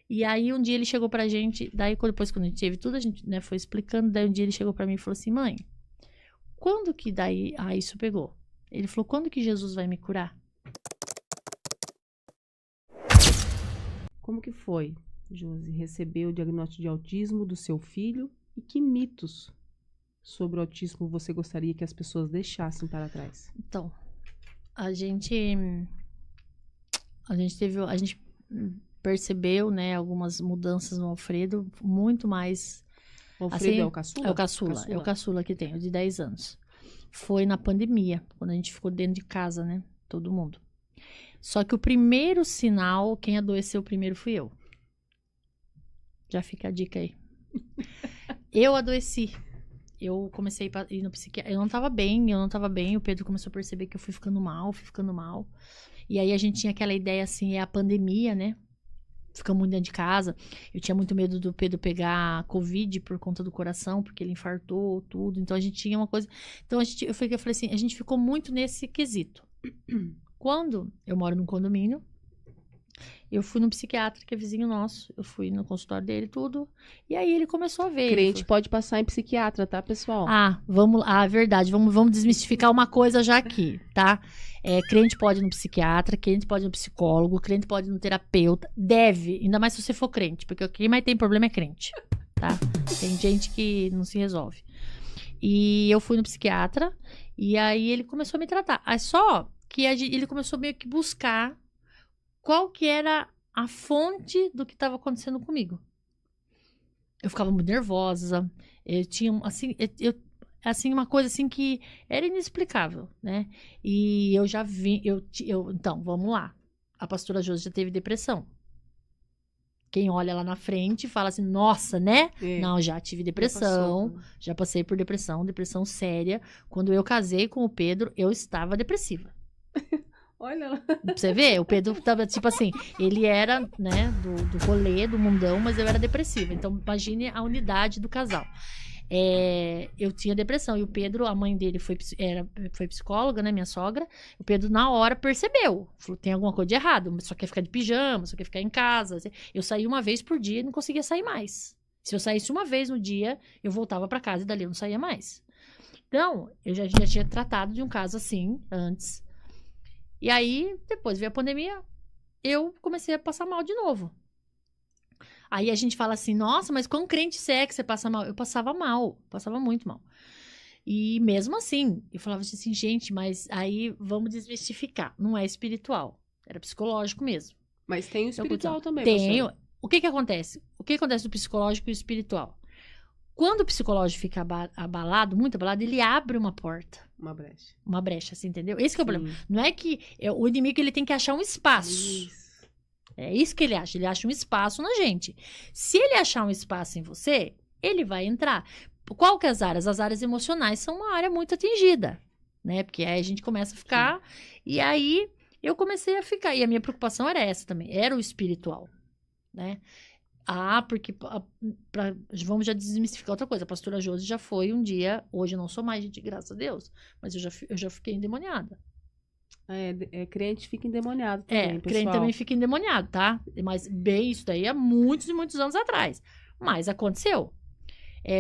E aí um dia ele chegou pra gente, daí depois quando a gente teve tudo, a gente, né, foi explicando, daí um dia ele chegou pra mim e falou assim, mãe, quando que daí, isso pegou? Ele falou, quando que Jesus vai me curar? Como que foi, Josi, receber o diagnóstico de autismo do seu filho e que mitos sobre o autismo você gostaria que as pessoas deixassem para trás? Então, a gente percebeu, né, algumas mudanças no Alfredo, muito mais... O Alfredo assim, é o caçula? É o caçula que tem, o de 10 anos. Foi na pandemia, quando a gente ficou dentro de casa, né, todo mundo. Só que o primeiro sinal, quem adoeceu primeiro fui eu. Já fica a dica aí. Eu adoeci. Eu comecei a ir no psiquiatra. Eu não tava bem. O Pedro começou a perceber que eu fui ficando mal. E aí a gente tinha aquela ideia assim, é a pandemia, né? Ficamos muito dentro de casa. Eu tinha muito medo do Pedro pegar Covid por conta do coração, porque ele infartou tudo. Então a gente tinha uma coisa. Então eu falei assim, a gente ficou muito nesse quesito. Quando eu moro num condomínio, eu fui no psiquiatra, que é vizinho nosso. Eu fui no consultório dele, tudo. E aí ele começou a ver. Crente pode passar em psiquiatra, tá, pessoal? Vamos. Verdade. Vamos desmistificar uma coisa já aqui, tá? Crente pode ir no psiquiatra, crente pode ir no psicólogo, crente pode ir no terapeuta. Deve, ainda mais se você for crente, porque quem mais tem problema é crente, tá? Tem gente que não se resolve. E eu fui no psiquiatra, e aí ele começou a me tratar. Só que ele começou meio que buscar qual que era a fonte do que estava acontecendo comigo. Eu ficava muito nervosa, eu tinha, assim, uma coisa assim que era inexplicável, né? E eu já vi, então, vamos lá. A pastora Josi já teve depressão. Quem olha lá na frente fala assim, nossa, né? Não, já tive depressão, já passei por depressão séria. Quando eu casei com o Pedro, eu estava depressiva. Olha lá. Pra você ver, o Pedro tava, tipo assim, ele era, né, do rolê, do mundão, mas eu era depressiva. Então, imagine a unidade do casal. Eu tinha depressão. E o Pedro, a mãe dele foi psicóloga, né, minha sogra. O Pedro, na hora, percebeu. Falou, tem alguma coisa de errado. Só quer ficar de pijama, só quer ficar em casa. Eu saía uma vez por dia e não conseguia sair mais. Se eu saísse uma vez no dia, eu voltava pra casa e dali eu não saía mais. Então, eu já tinha tratado de um caso assim, antes. E aí, depois veio a pandemia, eu comecei a passar mal de novo. Aí a gente fala assim, nossa, mas quão crente você é que você passa mal? Eu passava mal, passava muito mal. E mesmo assim, eu falava assim, gente, mas aí vamos desmistificar. Não é espiritual, era psicológico mesmo. Mas tem o espiritual também, Tenho. pastora. O que acontece? O que acontece do psicológico e o espiritual? Quando o psicológico fica abalado, muito abalado, ele abre uma porta. Uma brecha. Uma brecha, assim, entendeu? Esse que é o problema. Não é que o inimigo ele tem que achar um espaço. Isso. É isso que ele acha. Ele acha um espaço na gente. Se ele achar um espaço em você, ele vai entrar. Qual que é as áreas? As áreas emocionais são uma área muito atingida, né? Porque aí a gente começa a ficar... Sim. E aí eu comecei a ficar. E a minha preocupação era essa também. Era o espiritual, né? Porque vamos já desmistificar outra coisa. A pastora Josi já foi um dia, hoje eu não sou mais, gente, graças a Deus, mas eu já fiquei endemoniada. Crente fica endemoniado também, pessoal. Crente também fica endemoniado, tá? Mas bem, isso daí há muitos e muitos anos atrás. Mas aconteceu.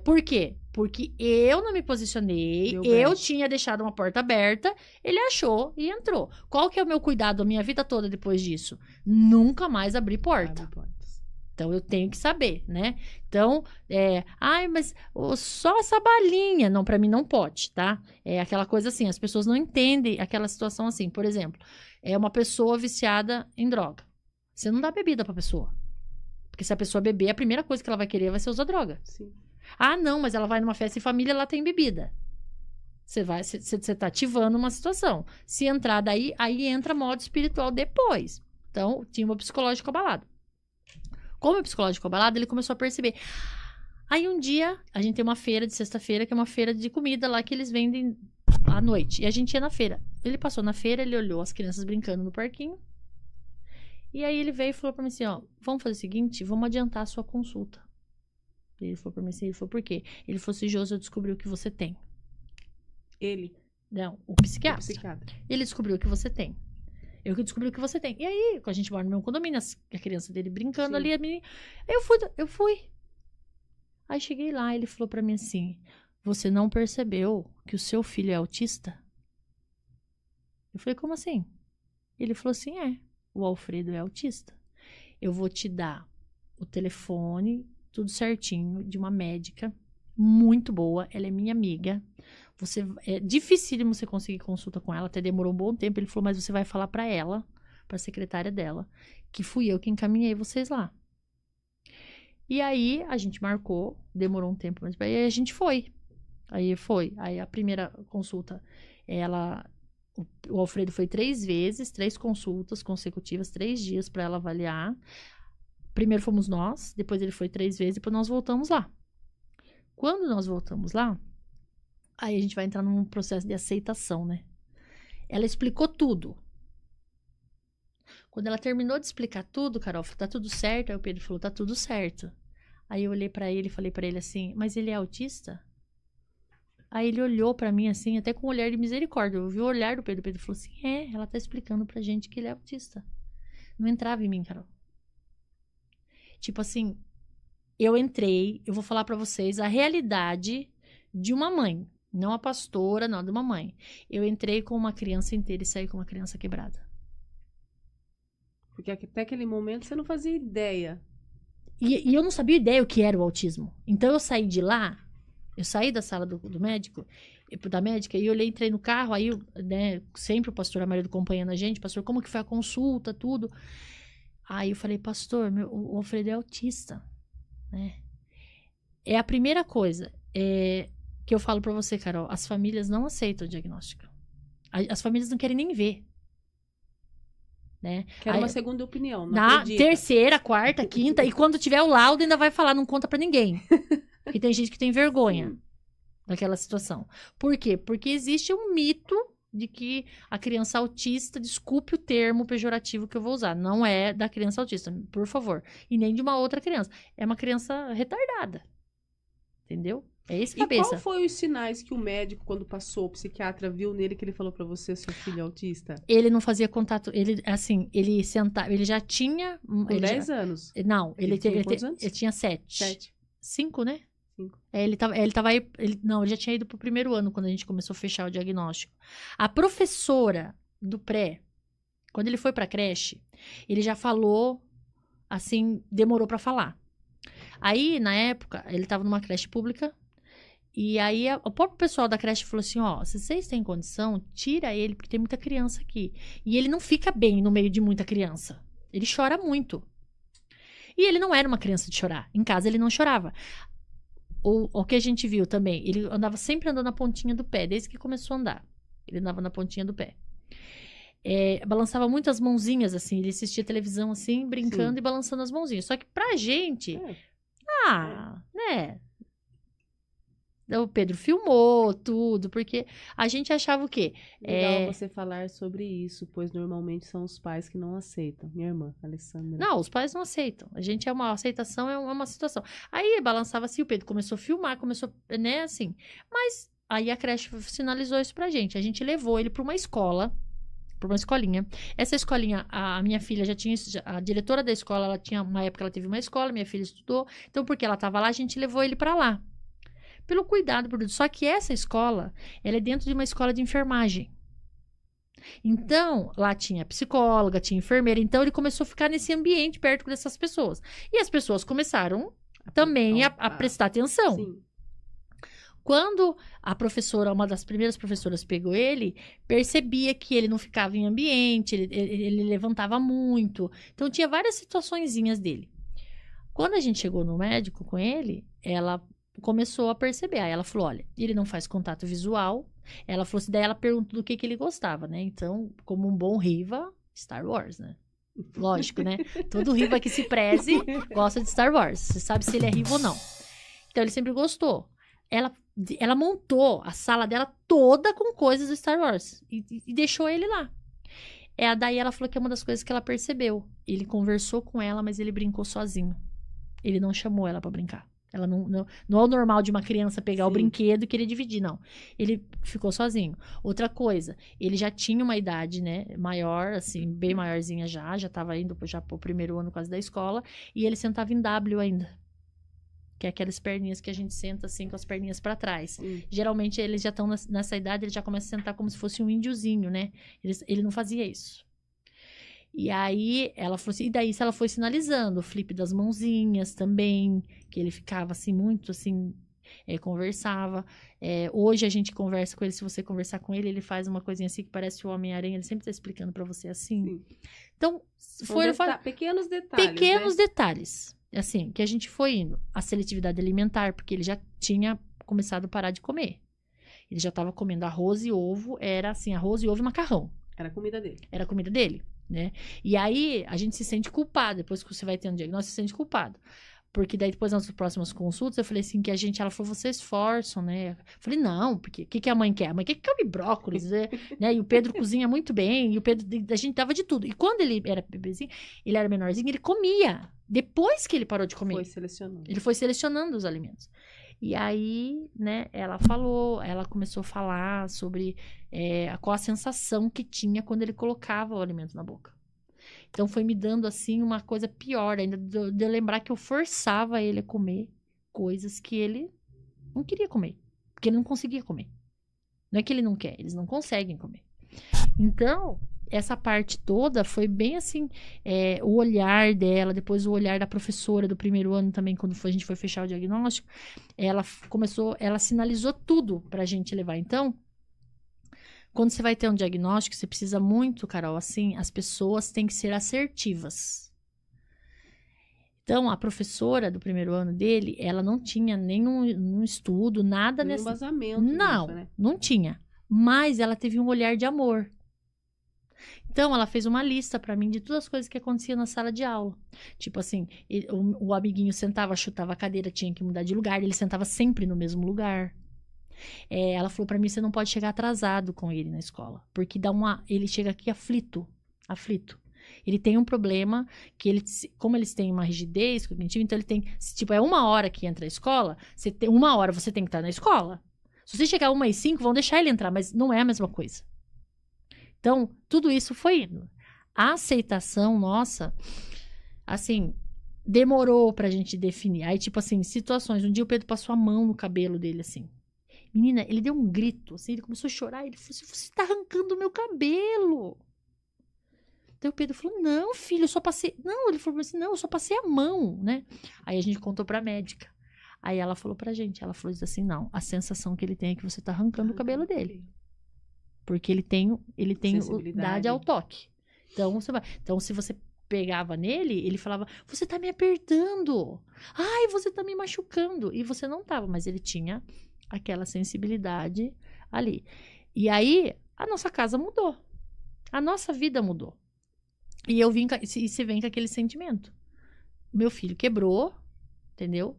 Por quê? Porque eu não me posicionei, eu tinha deixado uma porta aberta, ele achou e entrou. Qual que é o meu cuidado a minha vida toda depois disso? Nunca mais abrir porta. Então, eu tenho que saber, né? Então, mas só essa balinha. Não, pra mim não pode, tá? É aquela coisa assim, as pessoas não entendem aquela situação assim. Por exemplo, é uma pessoa viciada em droga. Você não dá bebida pra pessoa. Porque se a pessoa beber, a primeira coisa que ela vai querer vai ser usar droga. Sim. Não, mas ela vai numa festa em família, ela tem bebida. Você tá ativando uma situação. Se entrar daí, aí entra modo espiritual depois. Então, tinha um psicológico abalado. Como o psicológico abalado, ele começou a perceber. Aí um dia, a gente tem uma feira de sexta-feira, que é uma feira de comida lá que eles vendem à noite. E a gente ia na feira. Ele passou na feira, ele olhou as crianças brincando no parquinho. E aí ele veio e falou pra mim assim, vamos fazer o seguinte, vamos adiantar a sua consulta. Ele falou pra mim assim, ele falou, por quê? Ele falou assim, Josi, eu descobri o que você tem. Ele? Não, o psiquiatra. O psiquiatra. Ele descobriu o que você tem. Eu que descobri o que você tem. E aí, quando a gente mora no meu condomínio, a criança dele brincando Sim. ali, a menina... Eu fui. Aí cheguei lá, ele falou pra mim assim, você não percebeu que o seu filho é autista? Eu falei, como assim? Ele falou assim, o Alfredo é autista. Eu vou te dar o telefone, tudo certinho, de uma médica muito boa, ela é minha amiga. É dificílimo você conseguir consulta com ela, até demorou um bom tempo. Ele falou, mas você vai falar pra ela, pra secretária dela, que fui eu que encaminhei vocês lá. E aí, a gente marcou, demorou um tempo, mas aí a gente foi. Aí a primeira consulta, o Alfredo foi 3 vezes, 3 consultas consecutivas, 3 dias pra ela avaliar. Primeiro fomos nós, depois ele foi 3 vezes, depois nós voltamos lá. Quando nós voltamos lá, aí a gente vai entrar num processo de aceitação, né? Ela explicou tudo. Quando ela terminou de explicar tudo, Carol, tá tudo certo? Aí o Pedro falou, tá tudo certo. Aí eu olhei pra ele e falei pra ele assim, mas ele é autista? Aí ele olhou pra mim assim, até com um olhar de misericórdia. Eu vi o olhar do Pedro. O Pedro falou assim, ela tá explicando pra gente que ele é autista. Não entrava em mim, Carol. Tipo assim, eu entrei, eu vou falar pra vocês a realidade de uma mãe. Não a pastora, não, de uma mãe. Eu entrei com uma criança inteira e saí com uma criança quebrada. Porque até aquele momento você não fazia ideia. E eu não sabia ideia o que era o autismo. Então eu saí de lá, eu saí da sala do médico, da médica, e eu entrei no carro, aí, né, sempre o pastor Amarildo acompanhando a gente, pastor, como que foi a consulta, tudo. Aí eu falei, pastor, o Alfredo é autista, né? É a primeira coisa que eu falo pra você, Carol, as famílias não aceitam o diagnóstico. As famílias não querem nem ver. Né? Quero uma segunda opinião, não na acredita. terceira, quarta, quinta, e quando tiver o laudo ainda vai falar, não conta pra ninguém. Porque tem gente que tem vergonha daquela situação. Por quê? Porque existe um mito de que a criança autista, desculpe o termo pejorativo que eu vou usar, não é da criança autista, por favor, e nem de uma outra criança. É uma criança retardada. Entendeu? É esse cabeça. E qual foi os sinais que o médico, quando passou, o psiquiatra, viu nele que ele falou pra você, seu filho é autista? Ele não fazia contato, ele sentava, ele já tinha... Com 10 anos? Não, Ele tinha quantos anos? Ele tinha 7. 7. 5, né? 5. Ele tava aí, ele já tinha ido pro primeiro ano, quando a gente começou a fechar o diagnóstico. A professora do pré, quando ele foi pra creche, ele já falou, assim, demorou pra falar. Aí, na época, ele tava numa creche pública, e aí o próprio pessoal da creche falou assim, se vocês têm condição, tira ele, porque tem muita criança aqui. E ele não fica bem no meio de muita criança. Ele chora muito. E ele não era uma criança de chorar. Em casa ele não chorava. O que a gente viu também, ele sempre andando na pontinha do pé, desde que começou a andar. Ele andava na pontinha do pé. Balançava muito as mãozinhas, assim, ele assistia televisão, assim, brincando e balançando as mãozinhas. Só que pra gente, né... O Pedro filmou tudo, porque a gente achava o quê? Legal você falar sobre isso, pois normalmente são os pais que não aceitam. Minha irmã, Alessandra. Não, os pais não aceitam. A gente uma aceitação, é uma situação. Aí balançava assim, o Pedro começou a filmar, né, assim. Mas aí a creche sinalizou isso pra gente. A gente levou ele pra uma escola, pra uma escolinha. Essa escolinha, a minha filha já tinha, a diretora da escola, uma época ela teve uma escola, minha filha estudou. Então, porque ela tava lá, a gente levou ele pra lá. Pelo cuidado, só que essa escola, ela é dentro de uma escola de enfermagem. Então, lá tinha psicóloga, tinha enfermeira, então ele começou a ficar nesse ambiente perto dessas pessoas. E as pessoas começaram também a prestar atenção. Sim. Quando a professora, uma das primeiras professoras pegou ele, percebia que ele não ficava em ambiente, ele levantava muito. Então, tinha várias situaçõezinhas dele. Quando a gente chegou no médico com ele, ela começou a perceber. Aí ela falou, olha, ele não faz contato visual. Ela falou assim, daí ela perguntou do que ele gostava, né? Então, como um bom Riva, Star Wars, né? Lógico, né? Todo Riva que se preze gosta de Star Wars. Você sabe se ele é Riva ou não. Então, ele sempre gostou. Ela montou a sala dela toda com coisas do Star Wars. E deixou ele lá. Daí ela falou que é uma das coisas que ela percebeu. Ele conversou com ela, mas ele brincou sozinho. Ele não chamou ela pra brincar. Ela não é o normal de uma criança pegar o Sim. brinquedo e querer dividir, não. Ele ficou sozinho. Outra coisa, ele já tinha uma idade, né, maior, assim, bem maiorzinha já estava indo já pro primeiro ano quase da escola, e ele sentava em W ainda. Que é aquelas perninhas que a gente senta assim, com as perninhas para trás. Sim. Geralmente eles já estão nessa idade, ele já começa a sentar como se fosse um índiozinho, né? Ele não fazia isso. E aí ela falou assim, e daí se ela foi sinalizando, o flip das mãozinhas também, que ele ficava assim, muito assim, conversava. Hoje a gente conversa com ele, se você conversar com ele, ele faz uma coisinha assim que parece o Homem-Aranha, ele sempre tá explicando pra você assim. Sim. Então, São pequenos detalhes, pequenos né? detalhes, assim, que a gente foi indo. A seletividade alimentar, porque ele já tinha começado a parar de comer. Ele já estava comendo arroz e ovo, era assim, arroz e ovo e macarrão. Era a comida dele. Era a comida dele, né? E aí, a gente se sente culpado, depois que você vai tendo diagnóstico, se sente culpado. Porque daí, depois nas próximas consultas, eu falei assim, que ela falou, vocês esforçam, né? Eu falei, não, porque o que a mãe quer? A mãe quer que come brócolis, né? E o Pedro cozinha muito bem, e o Pedro, a gente dava de tudo. E quando ele era bebezinho, ele era menorzinho, ele comia. Depois que ele parou de comer. Foi selecionando. Ele foi selecionando os alimentos. E aí, né, ela começou a falar sobre qual a sensação que tinha quando ele colocava o alimento na boca. Então, foi me dando, assim, uma coisa pior ainda, de eu lembrar que eu forçava ele a comer coisas que ele não queria comer. Porque ele não conseguia comer. Não é que ele não quer, eles não conseguem comer. Então, essa parte toda foi bem assim, o olhar dela, depois o olhar da professora do primeiro ano também, quando a gente foi fechar o diagnóstico, ela sinalizou tudo pra gente levar. Então, quando você vai ter um diagnóstico, você precisa muito, Carol, assim, as pessoas têm que ser assertivas. Então, a professora do primeiro ano dele, ela não tinha nenhum estudo, nada Nenhum nesse... embasamento Não, nisso, né? não tinha. Mas ela teve um olhar de amor. Então, ela fez uma lista pra mim de todas as coisas que aconteciam na sala de aula. Tipo assim, o amiguinho sentava, chutava a cadeira, tinha que mudar de lugar, ele sentava sempre no mesmo lugar. Ela falou pra mim, você não pode chegar atrasado com ele na escola, porque ele chega aqui aflito. Ele tem um problema que como eles têm uma rigidez cognitiva, então ele tem, tipo, 1 hora que entra a escola, 1 hora você tem que estar na escola. Se você chegar 1h05, vão deixar ele entrar, mas não é a mesma coisa. Então, tudo isso foi indo. A aceitação nossa, assim, demorou pra gente definir. Aí, tipo assim, situações. Um dia o Pedro passou a mão no cabelo dele, assim. Menina, ele deu um grito, assim, ele começou a chorar. Ele falou assim, você tá arrancando o meu cabelo. Então o Pedro falou, não, filho, eu só passei... Não, ele falou assim, não, eu só passei a mão, né? Aí a gente contou pra médica. Aí ela falou pra gente, ela falou assim, não, a sensação que ele tem é que você tá arrancando o cabelo dele. Porque ele tem idade ao toque. Então, se você pegava nele, ele falava, você tá me apertando. Ai, você tá me machucando. E você não tava, mas ele tinha aquela sensibilidade ali. E aí, a nossa casa mudou. A nossa vida mudou. E você vem com aquele sentimento. Meu filho quebrou, entendeu?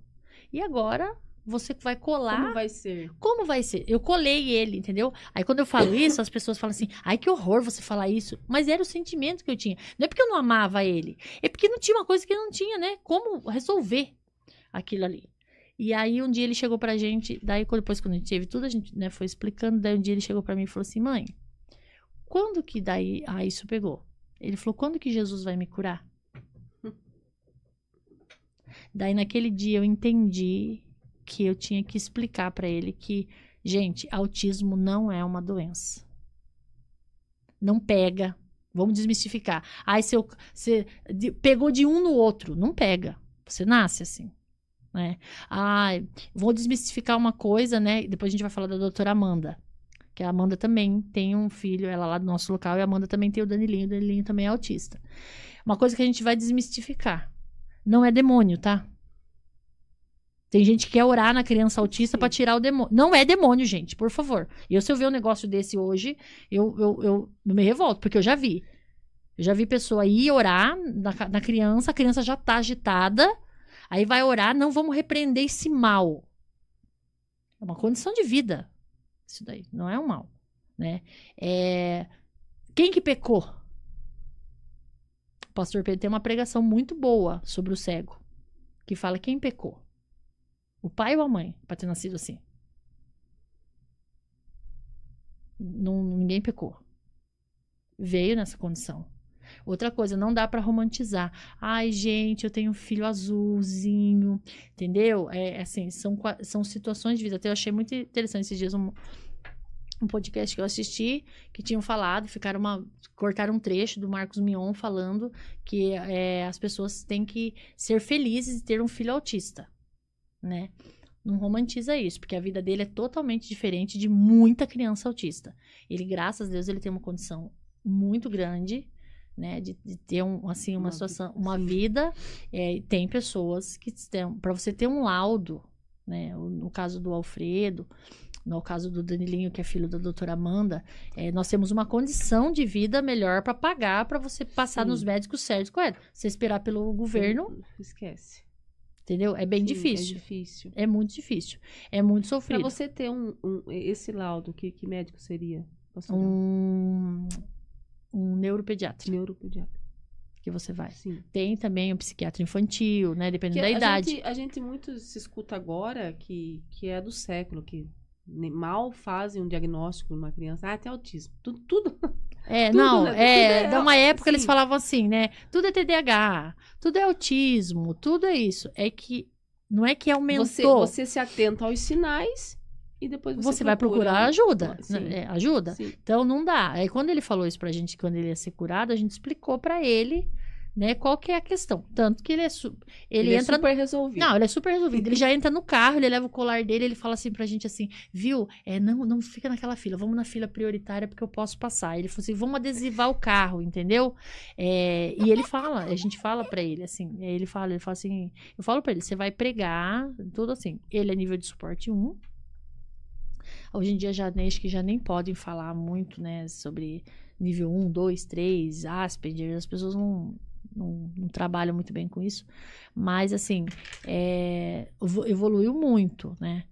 E agora você vai colar. Como vai ser? Como vai ser? Eu colei ele, entendeu? Aí quando eu falo isso, as pessoas falam assim, ai que horror você falar isso. Mas era o sentimento que eu tinha. Não é porque eu não amava ele. É porque não tinha uma coisa que eu não tinha, né? Como resolver aquilo ali. E aí um dia ele chegou pra gente, daí depois quando a gente teve tudo, a gente, né, foi explicando, daí um dia ele chegou pra mim e falou assim, mãe, quando que daí, isso pegou? Ele falou, quando que Jesus vai me curar? Daí naquele dia eu entendi que eu tinha que explicar pra ele que, gente, autismo não é uma doença. Não pega. Vamos desmistificar. Aí você pegou de um no outro. Não pega. Você nasce assim. Né? Vou desmistificar uma coisa, né? Depois a gente vai falar da doutora Amanda. Que a Amanda também tem um filho, ela lá do nosso local, e a Amanda também tem o Danilinho também é autista. Uma coisa que a gente vai desmistificar. Não é demônio, tá? Tem gente que quer orar na criança autista pra tirar o demônio. Não é demônio, gente, por favor. Se eu ver um negócio desse hoje, eu me revolto, porque eu já vi. Eu já vi pessoa ir orar na criança, a criança já tá agitada, aí vai orar, não, vamos repreender esse mal. É uma condição de vida. Isso daí, não é um mal, né? Quem que pecou? O pastor Pedro tem uma pregação muito boa sobre o cego, que fala quem pecou. o pai ou a mãe, pra ter nascido assim. Ninguém pecou. Veio nessa condição. Outra coisa, não dá pra romantizar. Ai, gente, eu tenho um filho azulzinho, entendeu? Assim, são situações de vida. Até eu achei muito interessante esses dias um podcast que eu assisti, que tinham falado, cortaram um trecho do Marcos Mion falando que as pessoas têm que ser felizes e ter um filho autista, né? Não romantiza isso, porque a vida dele é totalmente diferente de muita criança autista. Ele, graças a Deus, ele tem uma condição muito grande, né, de ter uma situação, uma vida. Tem pessoas que para você ter um laudo, né, no caso do Alfredo, no caso do Danilinho, que é filho da doutora Amanda, nós temos uma condição de vida melhor para pagar, para você passar nos médicos certos, correto? Você esperar pelo governo, esquece. Entendeu? É bem difícil. difícil. É difícil. É muito difícil. É muito sofrido. Para você ter esse laudo, que médico seria? Um neuropediatra. Neuropediatra. Que você vai. Sim. Tem também o psiquiatra infantil, né? Dependendo da idade. A gente muito se escuta agora que é do século, que mal fazem um diagnóstico numa criança. Ah, tem autismo. Tudo. Tudo, de uma época eles falavam assim, né? Tudo é TDAH, tudo é autismo, tudo é isso. É que não é que aumentou. Você se atenta aos sinais e depois você vai procurar ajuda. Ajuda. Sim. Então não dá. Aí quando ele falou isso pra gente, quando ele ia ser curado, a gente explicou pra ele, né, qual que é a questão. Tanto que ele entra super resolvido. Não, ele é super resolvido. Ele já entra no carro, ele leva o colar dele, ele fala assim pra gente assim, viu? Não fica naquela fila, vamos na fila prioritária porque eu posso passar. Ele falou assim, vamos adesivar o carro, entendeu? E ele fala, a gente fala pra ele assim, ele fala assim, eu falo pra ele, você vai pregar, tudo assim. Ele é nível de suporte 1. Hoje em dia acho que já nem podem falar muito, né, sobre nível 1, 2, 3, Asperger, as pessoas não trabalham muito bem com isso, mas assim, evoluiu muito, né?